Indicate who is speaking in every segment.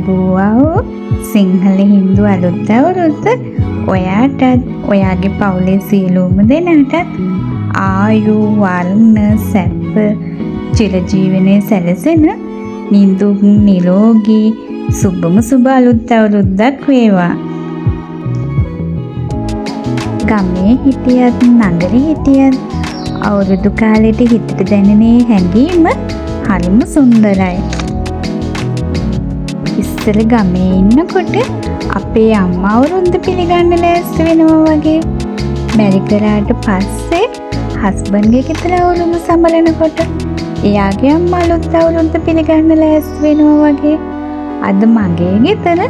Speaker 1: ලැබුවා සිංහල හින්දු අලුත් අවුරුද්ද ඔයාටත් ඔයාගේ පවුලේ සියලුම දෙනාටත් ආයු වර්ණ සැප චිරජීවනයේ සැලසෙන නිදුක් නිරෝගී සුබම සුබ අලුත් අවුරුද්දක් වේවා. ගමේ හිටියත් නගරේ හිටියත් අවුරුදු කාලෙට හිතට දැනෙන හැඟීම හරිම සුන්දරයි. ඉස්සර ගමේ ඉන්නකොට අපේ අම්මා අවුරුද්ද පිළිගන්න ලෑස්ති වෙනවා වගේ. බැරි කරාට පස්සේ හස්බන්ඩ්ගේ ගෙදර අවුරුදු සමරනකොට එයාගේ අම්මා අලුත් අවුරුද්ද පිළිගන්න ලෑස්ති වෙනවා වගේ. අද මගේ ගෙදර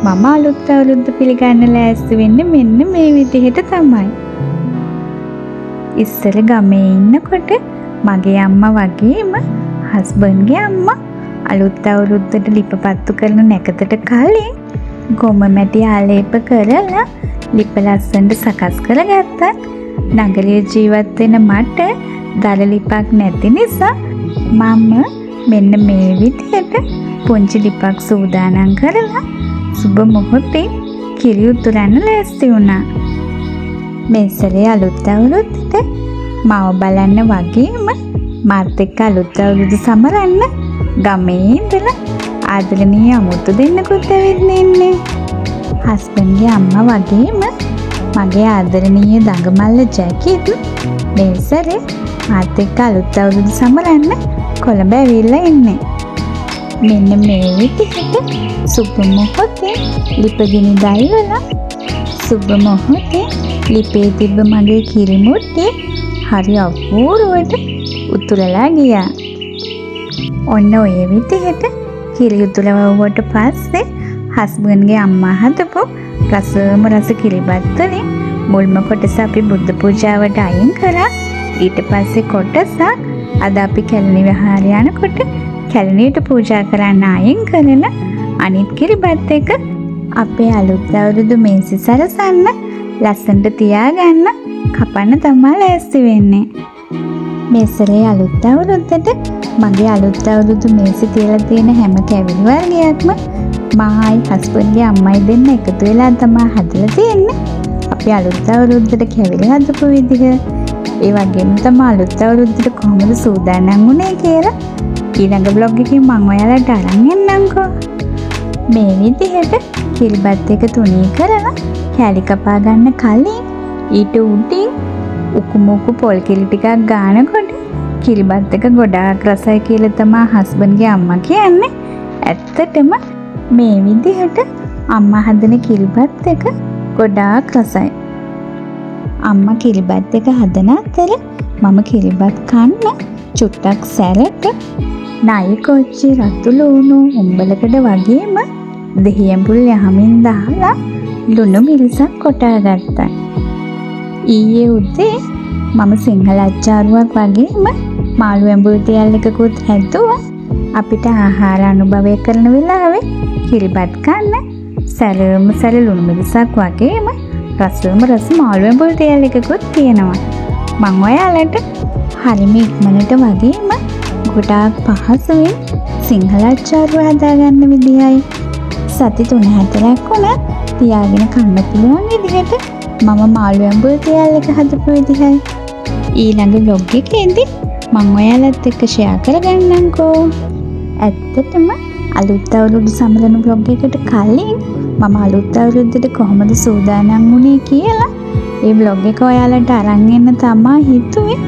Speaker 1: මම අලුත් අවුරුද්ද පිළිගන්න ලෑස්ති වෙන්නේ මෙන්න මේ විදිහට තමයි. ඉස්සර ගමේ ඉන්නකොට මගේ අම්මා වගේම හස්බන්ඩ්ගේ අම්මා අලුත් අවුරුද්දට ලිපපත්තු කරන නැකතට කලින් ගොම මැටි ආලේප කරලා ලිප ලස්සනට සකස් කරගත්තා. නගරයේ ජීවත් වෙන මට දල ලිපක් නැති නිසා මම මෙන්න මේ විදිහට පුංචි ලිපක් සූදානම් කරලා සුබ මොහොතේ කිරි උතුරන්න ලෑස්ති වුණා. මෙසරේ අලුත් අවුරුද්දට මව බලන්න වගේම මාත් එක්ක අලුත් අවුරුදු සමරන්න ගමේ ඉඳලා ආදරණීය අමුතු දෙන්නෙකුත් ඇවිත් ඉන්නේ. හස්බන්ඩ්ගේ අම්මා වගේම මගේ ආදරණීය දඟමල්ල ජැකිත් මේ සැරේ මාත් එක්ක අලුත් අවුරුදු සමරන්න කොළඹ ඇවිල්ලා ඉන්නේ. මෙන්න මේ විදිහට සුබ මොහොතේ ලිපගිනි දල්වලා සුබ මොහොතේ ලිපේ තිබ්බ මගේ කිරි මුට්ටිය හරි අපූර්වට උතුරලා ගියා. ඔන්න ඔය විදිහට කිරි උතුරවුවට පස්සේ හස්බන්ඩ්ගේ අම්මා හදපු රසම රස කිරිබත් වලින් මුල්ම කොටස අපි බුද්ධ පූජාවට අයින් කරා. ඊට පස්සේ කොටසක් අද අපි කැලණි විහාරය යනකොට කැලණියට පූජා කරන්න අයින් කරලා අනිත් කිරිබත් එක අපේ අලුත් අවුරුදු මේසෙ සරසන්න ලස්සනට තියාගන්න කපන්න තමයි ලෑස්ති වෙන්නේ. මේසරේ අලුත් අවුරුද්දට මගේ අලුත් අවුරුදු මේසෙ තියලා තියෙන හැම කැවිලි වර්ගයක්ම මහයි හස්බන්ඩ්ගේ අම්මයි දෙන්න එකතු වෙලා තමයි හදලා තියෙන්නේ. අපි අලුත් අවුරුද්දට කැවිලි හදපු විදිහ ඒ වගේම තමයි අලුත් අවුරුද්දට කොහොමද සූදානම් වුනේ කියලා ඊළඟ බ්ලොග් එකේ මම ඔයාලට අරන් එන්නම්කෝ. මේ විදිහට කිරිබත් එක තුනී කරලා කැලි කපා ගන්න කලින් ඊට උඩින් උකුමුකු පොල් කිරි ටිකක් ගානකොට කිරිබත් එක ගොඩාක් රසයි කියලා තමයි හස්බන්ඩ්ගේ අම්මා කියන්නේ. ඇත්තටම මේ විදිහට අම්මා හදන කිරිබත් එක ගොඩාක් රසයි. අම්මා කිරිබත් එක හදන අතර මම කිරිබත් කන්න චුට්ටක් සැරට නයි කොච්චි රතු ලුණු උඹලකඩ වගේම දෙහියඹුල් යහමින් දාලා ලුණු මිරිසක් කොටා ගත්තා. ඊයේ උදේ මම සිංහල අච්චාරුවක් වගේම මාළු ඇඹුල් තෙල් එකකුත් හැදුවා. අපිට ආහාර අනුභවය කරන වෙලාවේ කිරිබත් කන්න සැලම සැල ලුණු මිරිසක් වගේම රසම රස මාළු ඇඹුල් තෙල් එකකුත් තියෙනවා. මම ඔයාලට හරිම ඉක්මනට වගේම ගොඩාක් පහසුවෙන් සිංහල අච්චාරුව හදාගන්න විදිහයි සති 3-4ක් වුණත් තියාගෙන කන්න පුළුවන් විදිහට මම මාළු ඇඹුල් තෙල් එක හදපු විදිහයි ඊළඟ vlog එකේදී මම ඔයාලත් එක්ක ෂෙයා කරගන්නම්කෝ. ඇත්තටම අලුත් අවුරුදු සමරන vlog එකට කලින් මම අලුත් අවුරුද්දට කොහොමද සූදානම් වුනේ කියලා ඒ vlog එක ඔයාලට අරන් එන්න තමයි හිතුවේ.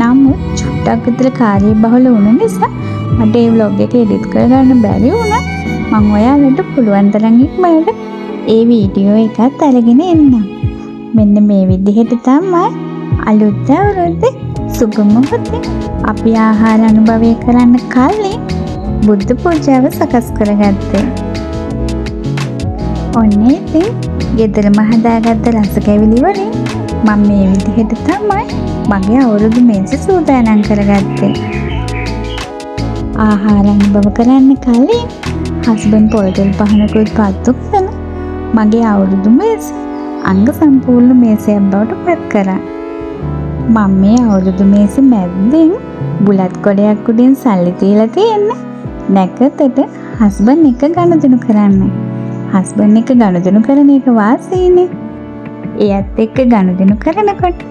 Speaker 1: නමුත් චුට්ටක් විතර කාර්යබහුල වුණ නිසා මට ඒ vlog එක edit කරගන්න බැරි වුණා. මම ඔයාලට පුළුවන් තරම් ඉක්මනට ඒ වීඩියෝ එකත් අරගෙන එන්නම්. මෙන්න මේ විදිහට තමයි අලුත් අවුරුද්දේ සුබ මොහොතේ අපි ආහාර අනුභවය කරන්න කලින් බුද්ධ පූජාව සකස් කරගත්තේ. ඔන්න ඉතින් ගෙදරම හදාගත්ත රස කැවිලි වලින් මම මේ විදිහට තමයි මගේ අවුරුදු මේසෙ සූදානම් කරගත්තේ. ආහාර අනුභව කරන්න කලින් හස්බන්ඩ් පොල්තෙල් පහනකුත් පත්තු කරලා මගේ අවුරුදු මේසෙ අංග සම්පූර්ණ මේසයක් බවට පත් කරා. මම මේ අවුරුදු මේසෙ මැද්දෙන් බුලත් කොටයක් උඩින් සල්ලි තියලා තියෙන්නේ. නැකතට හස්බන්ඩ් එක ගනුදෙනු කරන්න. හස්බන්ඩ් එක ගනුදෙනු කරන එක වාසීනේ. එයත් එක්ක ගනුදෙනු කරනකොට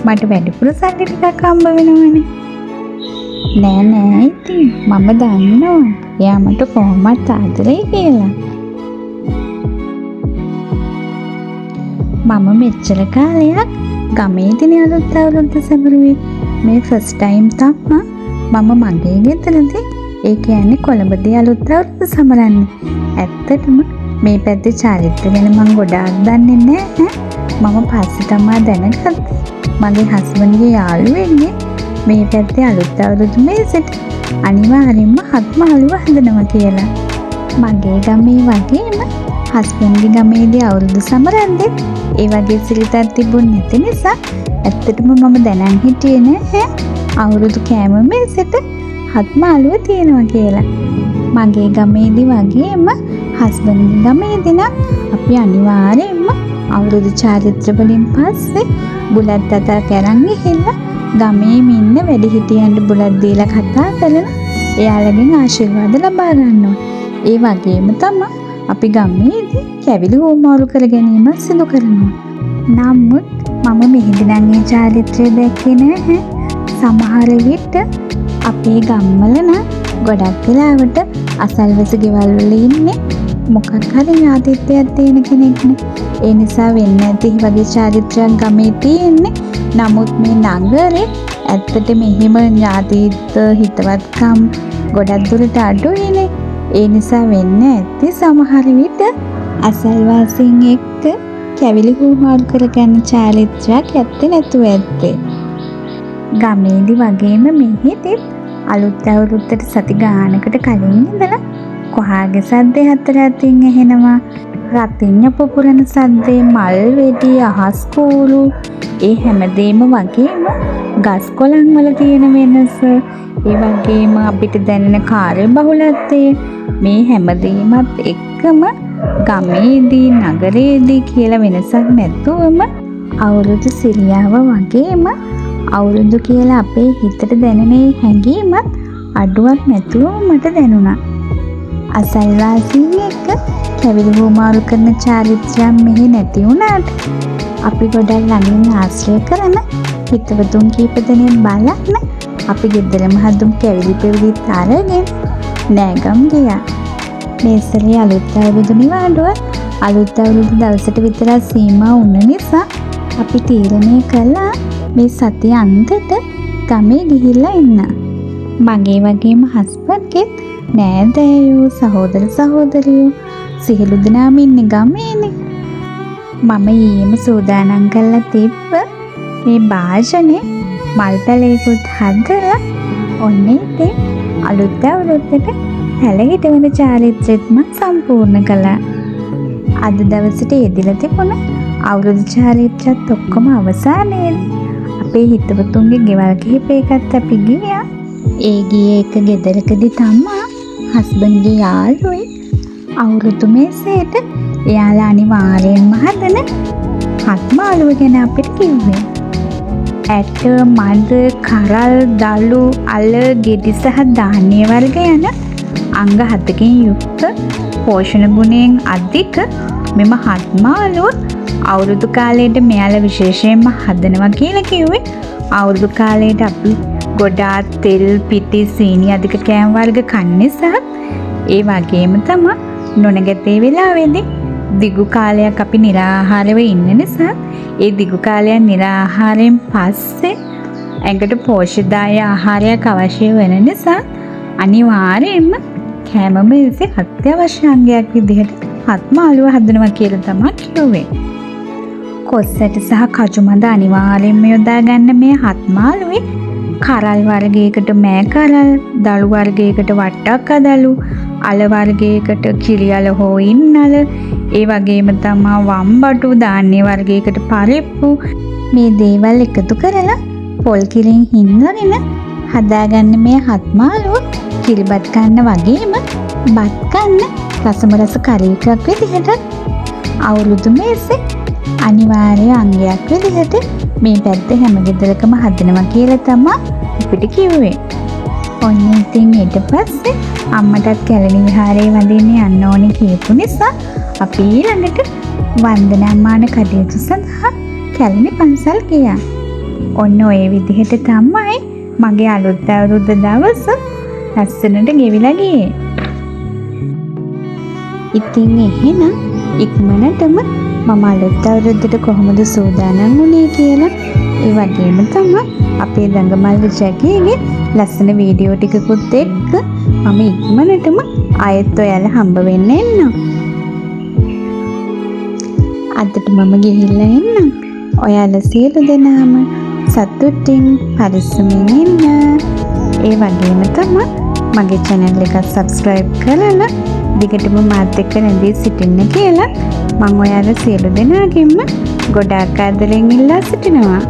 Speaker 1: මට වැඩිපුර සල්ලි ටිකක් හම්බ වෙනවනේ. නෑ ඉතින් මම දන්නවා එයා මට කොහොමත් ආදරේ කියලා. මම මෙච්චර කාලයක් ගමේදී අලුත් අවුරුද්ද සැමරුවේ. මේ ෆස්ට් ටයිම් තමයි මම මගේ ගෙදරදී, ඒ කියන්නේ කොළඹදී අලුත් අවුරුද්ද සමරන්නේ. ඇත්තටම මේ පැත්තේ චාරිත්‍ර ගැන මම ගොඩාක් දන්නේ නැහැ. මම පස්සේ තමයි දැනගත්තේ මගේ හස්බන්ඩ්ගේ යාළුවෙක්ගේ මේ පැත්තේ අලුත් අවුරුදු මේසෙට අනිවාර්යෙන්ම හත්මාළුව හදනවා කියලා. මගේ ගමේ වගේම හස්බන්ඩ්ගේ ගමේදී අවුරුදු සමරන්නේ ඒ වගේ සිරිතක් තිබුණ නැති නිසා ඇත්තටම මම දැනන් හිටියේ නැහැ අවුරුදු කෑම මේසෙට හත්මාළුව තියෙනවා කියලා. මගේ ගමේදී වගේම හස්බන්ඩ්ගේ ගමේදී නම් අපි අනිවාර්යෙන්ම අවුරුදු චාරිත්‍ර වලින් පස්සේ බුලත් අතක් අරන් ගිහිල්ලා ගමේම ඉන්න වැඩිහිටියන්ට බුලත් දීලා කතා කරලා එයාලගෙන් ආශිර්වාද ලබා ගන්නවා. ඒ වගේම තමයි අපි ගමේදී කැවිලි හෝමාරු කර ගැනීම සිදු කරනවා. නමුත් මම මෙහිදී නම් ඒ චාරිත්‍රය දැක්කේ නැහැ. සමහර විට අපේ ගම්වල නම් ගොඩක් වෙලාවට අසල්වැසි ගෙවල් වල ඉන්නේ මොකක් හරි ඥාතිත්වයක් තියෙන කෙනෙක්නේ. ඒ නිසා වෙන්න ඇති වගේ චාරිත්‍රයක් ගමේ තියෙන්නේ. නමුත් මේ නගරේ ඇත්තට මෙහිම ඥාතිත්ව හිතවත්කම් ගොඩක් දුරට අඩුයිනේ. ඒ නිසා වෙන්න ඇති සමහර විට අසල්වාසීන් එක්ක කැවිලි හුවමාරු කරගන්න චාරිත්‍රයක් ඇත්තේ නැතුව ඇත්තේ. ගමේදී වගේම මෙහිදීත් අලුත් අවුරුද්දට සති ගානකට කලින් ඉඳලා කොහාගේ සද්දේ හතර අතින් ඇහෙනවා. රතිඤ්ඤ පුපුරන සද්දේ, මල් වෙඩි, අහස් කූරු, ඒ හැමදේම වගේම ගස් කොළන් වල තියෙන වෙනස, ඒ වගේම අපිට දැනෙන කාර්යබහුලත්වය, මේ හැමදේමත් එක්කම ගමේදී නගරේදී කියලා වෙනසක් නැතුවම අවුරුදු සිරියාව වගේම අවුරුදු කියලා අපේ හිතට දැනෙන හැඟීමත් අඩුවක් නැතුව මට දැනුණා. අසල්වාසීන් එක්ක කැවිලි හුවමාරු කරන චාරිත්‍රයක් මෙහි නැති වුණාට අපි ගොඩක් ළඟින් ආශ්‍රය කරන හිතවතුන් කීප දෙනෙක් බලන්න අපි ගෙදරම හදුම් කැවිලි පෙවිලිත් අරගෙන නෑගම් ගියා. මේ සැරේ අලුත් අවුරුදු නිවාඩුව අලුත් අවුරුදු දවසට විතර සීමා වුණ නිසා අපි තීරණය කළා මේ සතිය අන්තයට ගමේ ගිහිල්ලා ඉන්න. මගේ වගේම හස්බන්ඩ්ගෙත් නෑදෑයෝ සහෝදර සහෝදරියෝ සියලු දෙනාම ඉන්නේ ගමේනේ. මම ඊයේම සූදානම් කරලා තිබ්බ මේ භාජනේ මල් පැලයකුත් හදලා ඔන්න ඉතින් අලුත් අවුරුද්දට හැලහිටවන චාරිත්‍රෙත් මම සම්පූර්ණ කළා. අද දවසට යෙදিলা තිබුණ අවුරුදු චාරිත්‍රත් ඔක්කොම අවසානයේදී අපේ හිතවතුන්ගේ ගෙවල් කිහිපයකට අපි ගියා. ඒ ගියේ එක ගෙදරකදී තමා හස්බන්ඩ්ගේ යාළුවෙක් අවුරුදු මේසෙට එයාලා අනිවාර්යෙන්ම හදන හත්මාළුව ගැන අපිට කිව්වේ. ඇට, මද, කරල්, දළු, අල, ගෙඩි සහ ධාන්‍ය වර්ග යන අංග 7කින් යුක්ත පෝෂණ ගුණයෙන් අධික මෙම හත්මාළුව අවුරුදු කාලයට මෙයාලා විශේෂයෙන්ම හදනවා කියලා කිව්වේ. අවුරුදු කාලයට අපි ගොඩාක් තෙල්, පිටි, සීනි අධික කෑම වර්ග කන්න නිසා ඒ වගේම තමයි නොනගතේ වෙලාවේදී දිගු කාලයක් අපි නිරාහාරව ඉන්න නිසා ඒ දිගු කාලයක් නිරාහාරයෙන් පස්සේ ඇඟට පෝෂ්‍යදායී ආහාරයක් අවශ්‍ය වෙන නිසා අනිවාර්යයෙන්ම කෑම මේසේ අත්‍යවශ්‍ය අංගයක් විදිහට හත්මාළුව හදනවා කියලා තමයි කිව්වේ. කොස්සට සහ කජුමද අනිවාර්යයෙන්ම යොදා ගන්න මේ හත්මාළුවේ කරල් වර්ගයකට මෑ කරල්, දළු වර්ගයකට වට්ටක් අදළු, අල වර්ගයකට කිරියල හෝ ඉන්නල, ඒ වගේම තමයි වම්බටු, ධාන්‍ය වර්ගයකට පරිප්පු, මේ දේවල් එකතු කරලා පොල් කිරින් හින්වගෙන හදාගන්න මේ හත්මාළුව කිරිබත් කන්න වගේම බත් කන්න රසම රස කරි එකක් විදිහට අවුරුදු මේසේ අනිවාර්ය අංගයක් විදිහට මේ පැත්ත හැම ගෙදරකම හදනවා කියලා තමයි අපිට කිව්වේ. ඔන්න ඉතින් ඊට පස්සේ අම්මටත් කැලණි විහාරේ වඳින්න යන්න ඕනේ කියපු නිසා අපි ඊළඟට වන්දනාමාන කටයුතු සඳහා කැලණි පන්සල් ගියා. ඔන්න ඔය විදිහට තමයි මගේ අලුත් අවුරුද්ද දවස ලස්සනට ගෙවිලා ගියේ. ඉතින් එහෙනම් ඉක්මනටම මම අලුත් අවුරුද්දට කොහොමද සූදානම් වුණේ කියලා, ඒ වගේම තමයි අපේ දඟමල්ල ජැකීගේ ලස්සන වීඩියෝ ටිකකුත් එක්ක මම ඉක්මනටම ආයෙත් ඔයාලා හම්බ වෙන්න එන්නම්. අදට මම ගිහිල්ලා එන්නම්. ඔයාලා සියලු දෙනාම සතුටින් පරිස්සමින් ඉන්න. ඒ වගේම තමයි මගේ channel එක subscribe කරලා දිගටම මාත් එක්ක නැදී සිටින්න කියලා මම ඔයාලා සියලු දෙනාගෙන්ම ගොඩාක් ආදරෙන් ඉල්ලා සිටිනවා.